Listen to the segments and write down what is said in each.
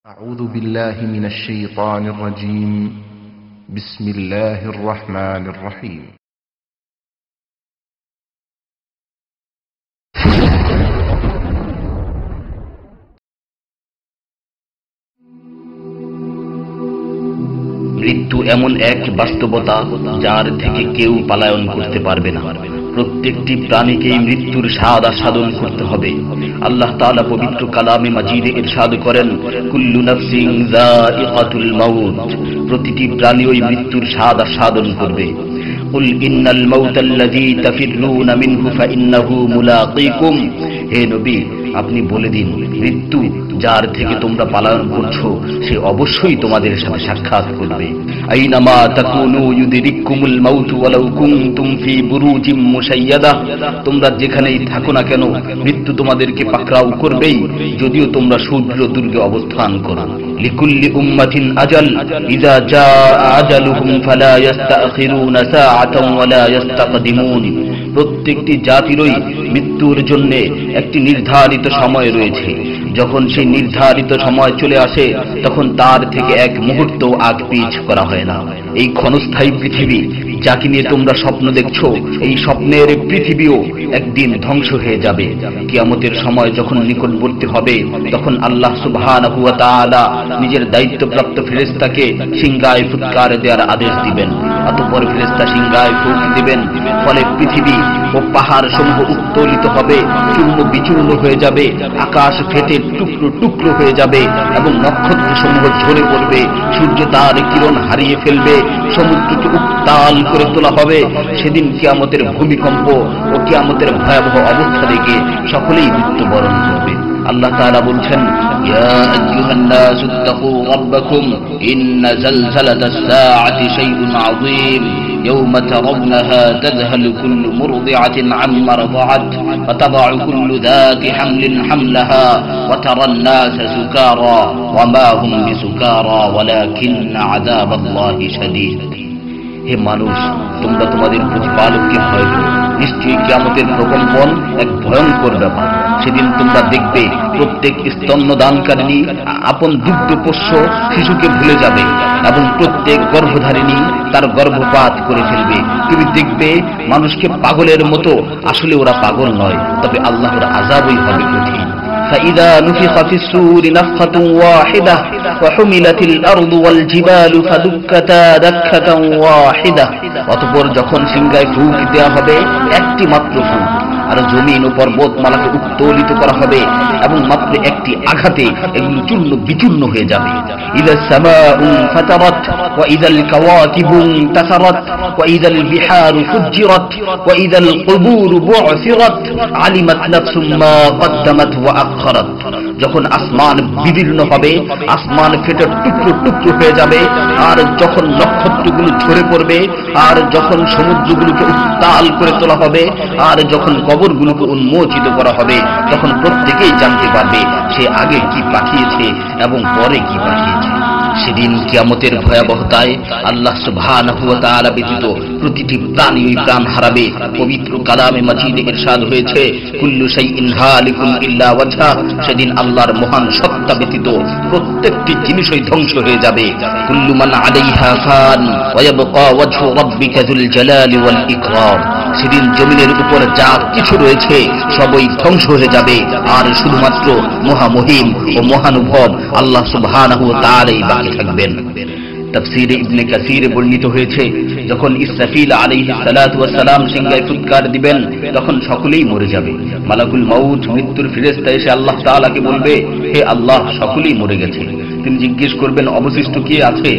أعوذ بالله من الشيطان الرجيم بسم الله الرحمن الرحيم মৃত্যু এমন এক বাস্তবতা যার থেকে কেউ পলায়ন করতে পারবে না। প্রত্যেকটি প্রাণীকেই মৃত্যুর স্বাদ আস্বাদন করতে হবে। আল্লাহ তাআলা পবিত্র কালামে মাজিদে ইরশাদ করেন, কুল্লু নাফসিন যায়িকাতুল মাউত, প্রতিটি প্রাণী ওই মৃত্যুর স্বাদ আস্বাদন করবে। কুল ইন্নাল মাউতাল্লাযী তাফিররুনা মিনহু ফাইন্নাহু মুলাকীকুম, হে নবী আপনি বলে দিন, মৃত্যু যার থেকে তোমরা পলায়ন করছো সে অবশ্যই তোমাদের সাথে সাক্ষাৎ করবে। আইনামা তাকুনু ইউদরিকুমুল মাউত ওয়ালাউ কুনতুম ফি বুরুজিম মুশাইয়াদা, তোমরা যেখানেই থাকো না কেন মৃত্যু তোমাদেরকে পাকড়াও করবেই, যদিও তোমরা সূর্য দুর্গে অবস্থান করো। লিকুল্লি উম্মাতিন আজাল ইযা জাআ আজালুহুম ফালা ইস্তাখিরুনা সাআতান ওয়ালা ইস্তাকদিমুন, প্রত্যেকটি জাতিরই মৃত্যুর জন্য একটি নির্ধারিত সময় রয়েছে। যখন সেই নির্ধারিত সময় চলে আসে তখন তার থেকে এক মুহূর্ত আগ পিছ করা হয় না। এই ক্ষণস্থায়ী পৃথিবী যাকে নিয়ে তোমরা স্বপ্ন দেখছো, এই স্বপ্নের পৃথিবীও একদিন ধ্বংস হয়ে যাবে। কিয়ামতের সময় যখন নিকটবর্তী হবে তখন আল্লাহ সুবহানাহু ওয়া তাআলা নিজের দায়িত্বপ্রাপ্ত ফেরেশতাকে সিংহায় ফুৎকার দেওয়ার আদেশ দিবেন। অতঃপর ফেরেশতা সিংহায় ফুঁক দিবেন, ফলে পৃথিবী ও পাহাড় সমূহ উত্তোলিত হবে, চূর্ণ বিচূর্ণ হয়ে যাবে, আকাশ ফেটে টুকরো টুকরো হয়ে যাবে এবং নক্ষত্র সমূহ ঝরে পড়বে, সূর্য তার কিরণ হারিয়ে ফেলবে, সমুদ্রকে উত্তাল করে তোলা হবে। সেদিন কিয়ামতের ভূমিকম্প ও কিয়ামতের ভয়াবহ অবস্থা দেখে সকলেই মৃত্যুবরণ করবে। আল্লাহ তাআলা বলছেন, ইয়া আইয়ুহান নাসু তাকু রাব্বাকুম ইন্না জালজালাতাস সাআতি শাইউন আযীম ইয়াওমা তারাউনাহা তাযহালু কুল্লু মুরদি'াতিন আম্মা রাদা'at ওয়া তাদা'u কুল্লু যাতি হামলিন হামলাহা ওয়া তারান নাসা সুকারা ওয়া মা হুম বিসুকারা ওয়ালাকিন্না আযাবাল্লাহি শাদীদ। হে মানুষ, তোমরা তোমাদের প্রতিপালককে ভয় করো, নিশ্চয়ই কিয়ামতের প্রকম্পন এক ভয়ঙ্কর ব্যাপার। সেদিন তোমরা দেখবে প্রত্যেক স্তন্যদানকারিণী আপন দুগ্ধপোষ্য শিশুকে ভুলে যাবে এবং প্রত্যেক গর্ভধারিণী তার গর্ভপাত করে ফেলবে। তুমি দেখবে মানুষকে পাগলের মতো, আসলে ওরা পাগল নয়, তবে আল্লাহর আযাবই হবে কঠিন। فإذا نفخ في الصور نفخة واحدة وحملت الأرض والجبال فدكتا دكة واحدة, অতঃপর যখন সিংহায় ফুঁক দেওয়া হবে একটি মাত্র ফুঁক, আর জমিন ও পর্বতমালাকে উত্তোলিত করা হবে এবং মাত্র একটি আঘাতে এগুলো চূর্ণ বিচূর্ণ হয়ে যাবে। ইযাস সামাউ ফাতারাত ওয়া ইযাল কাওয়াকিবু ইনতাসারাত ওয়া ইযাল বিহারু ফুজ্জিরাত ওয়া ইযাল কুবুরু বু'সিরাত আলিমাত নাফসুম মা কদ্দামাত ওয়া আখখারাত, যখন আসমান বিদীর্ণ হবে, আসমান ফেটে টুকরো টুকরো হয়ে যাবে, আর যখন নক্ষত্রগুলো ঝরে পড়বে, আর যখন সমুদ্রগুলোকে উত্তাল করে তোলা হবে, আর যখন কবরগুলোকে উন্মোচিত করা হবে, তখন প্রত্যেকেই জানতে পারবে সে আগে কি পাঠিয়েছে এবং পরে কি পাঠিয়েছে। সেদিন কিয়ামতের ভয়াবহতায় আল্লাহ সুবহানাহু ওয়া তাআলা ব্যতীত প্রতিটি প্রাণী প্রাণ হারাবে। পবিত্র কালামে মাজিদে ইরশাদ হয়েছে, কুল্লু শাইইন হালিকুন ইল্লা ওয়াজহা, সেদিন আল্লাহর মহান সত্তা ব্যতীত প্রত্যেকটি জিনিসই ধ্বংস হয়ে যাবে। কুল্লু মান আলাইহা ফান ওয়া ইয়াবকা ওয়াজহু রাব্বিকা যুল জালালি ওয়াল ইকরাম, সেদিন জমিনের উপর যা কিছু রয়েছে সবই ধ্বংস হয়ে যাবে, আর শুধুমাত্র মহামহিম ও মহানুভব আল্লাহ সুবহানাহু ওয়া তাআলাই বাকি থাকবেন। তাফসীরে ইবনে কাসীরে বর্ণিত হয়েছে, যখন ইসরাফিল আলাইহিস সালাতু ওয়াস সালাম সিংহায় ফুৎকার দিবেন তখন সকলেই মরে যাবে। মালাকুল মাউত মৃত্যুর ফেরেশতা এসে আল্লাহ তাআলাকে বলবে, হে আল্লাহ, সকলেই মরে গেছে। তিনি জিজ্ঞেস করবেন, অবশিষ্ট কে আছে?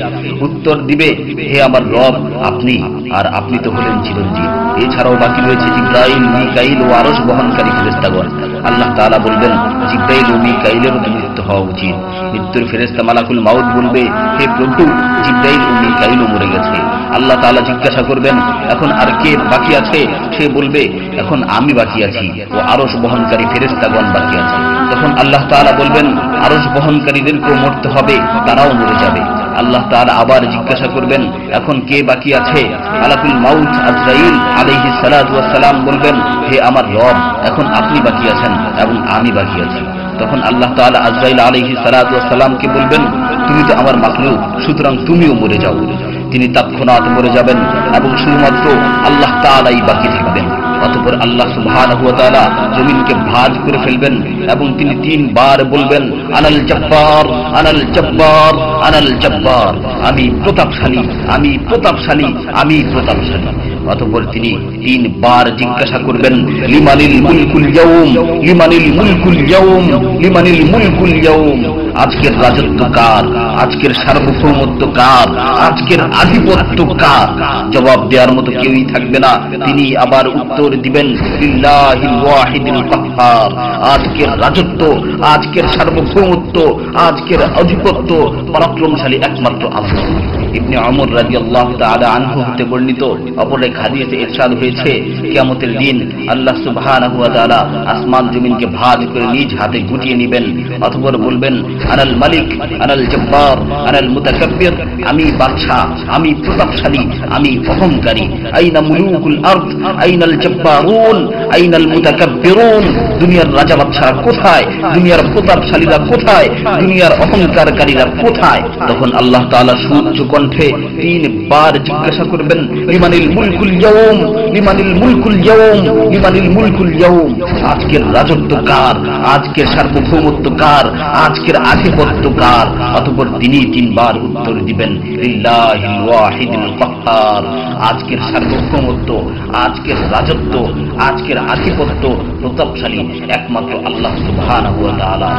উত্তর দিবে, হে আমার রব, আপনি, আর আপনি তো হলেন চিরঞ্জীব। এছাড়াও বাকি রয়েছে জিবরাইল, মিকাইল ও আরশ বহনকারী ফেরেশতাগণ। আল্লাহ তাআলা বলবেন, জিবরাইল ও মিকাইলেরও মৃত্যু হওয়া উচিত। মৃত্যুর ফেরেশতা মালাকুল মাউত বলবে, হে প্রভু, জিবরাইল ও মিকাইলও মরে গেছে। আল্লাহ তাআলা জিজ্ঞাসা করবেন, এখন আর কে বাকি আছে? সে বলবে, এখন আমি বাকি আছি ও আরশ বহনকারী ফেরেশতাগণ বাকি আছে। তখন আল্লাহ তাআলা বলবেন, আরশ বহনকারীদেরকেও মরতে হবে, তারাও মরে যাবে। আল্লাহ তাআলা আবার জিজ্ঞাসা করবেন, এখন কে বাকি আছে? মালাকুল মাউত আজরাইল আলাইহিস সালাতু ওয়াস সালাম বলবেন, হে আমার রব, এখন আপনি বাকি আছেন এবং আমি বাকি আছি। তখন আল্লাহ তাআলা আজরাইল আলাইহিস সালাতু ওয়াস সালামকে বলবেন, তুমি তো আমার মাখলুক, সুতরাং তুমিও মরে যাও। তিনি তৎক্ষণাৎ মরে যাবেন এবং শুধুমাত্র আল্লাহ তাআলাই বাকি থাকবেন। অতঃপর আল্লাহ সুবহানাহু ওয়া তাআলা জমিনকে ভাঁজ করে ফেলবেন এবং তিনি 3 বার বলবেন, আনাল জব্বার, আনাল জব্বার, আনাল জব্বার, আমি প্রতাপশালী, আমি প্রতাপশালী, আমি প্রতাপশালী। অতঃপর তিনি 3 বার জিজ্ঞাসা করবেন, লিমানিল মুলকুল ইয়াউম, লিমানিল মুলকুল ইয়াউম, লিমানিল মুলকুল ইয়াউম, আজকের রাজত্ব কার, আজকের সার্বভৌমত্ব কার, আজকের আধিপত্য কার? জবাব দেওয়ার মতো কেউই থাকবে না। তিনি আবার উত্তর দিবেন, লিল্লাহিল ওয়াহিদিল কাহ্হার, আজকের রাজত্ব, আজকের সার্বভৌমত্ব, আজকের আধিপত্য পরাক্রমশালী একমাত্র আল্লাহ। ইবনে ওমর রাদিয়াল্লাহু তাআলা আনহু হতে বর্ণিত অপর এক হাদিসে ইরশাদ হয়েছে, কিয়ামতের দিন আল্লাহ সুবহানাহু ওয়া তাআলা আসমান জমিনকে ভাঁজ করে নিজ হাতে গুটিয়ে নেবেন। অতঃপর বলবেন, আনাল মালিক, আনাল জব্বার, আনাল মুতাকাব্বির, আমি বাদশা, আমি প্রতাপশালী, আমি অহংকারী। আইনা মুলুকুল আরদ, আইনাল জব্বারুন, আইনাল মুতাকাব্বিরুন, দুনিয়ার রাজা বাদশারা কোথায়, দুনিয়ার প্রতাপশালীরা কোথায়, দুনিয়ার অহংকারকারীরা কোথায়? তখন আল্লাহ তাআলা সুউচ্চ কণ্ঠে 3 বার জিজ্ঞাসা করবেন, লিমানিল মুলকুল ইয়াউম, লিমানিল মুলকুল ইয়াউম, লিমানিল মুলকুল ইয়াউম, আজকের রাজত্ব কার, আজকের সার্বভৌমত্ব কার, আজকের আধিপত্য কার? অতঃপর তিনি 3 বার উত্তর দিবেন, লিল্লাহিল ওয়াহিদিল কাহ্হার, আজকের সার্বভৌমত্ব, আজকের রাজত্ব, আজকের আধিপত্য প্রতাপশালী একমাত্র আল্লাহ সুবহানাহু ওয়া তাআলা।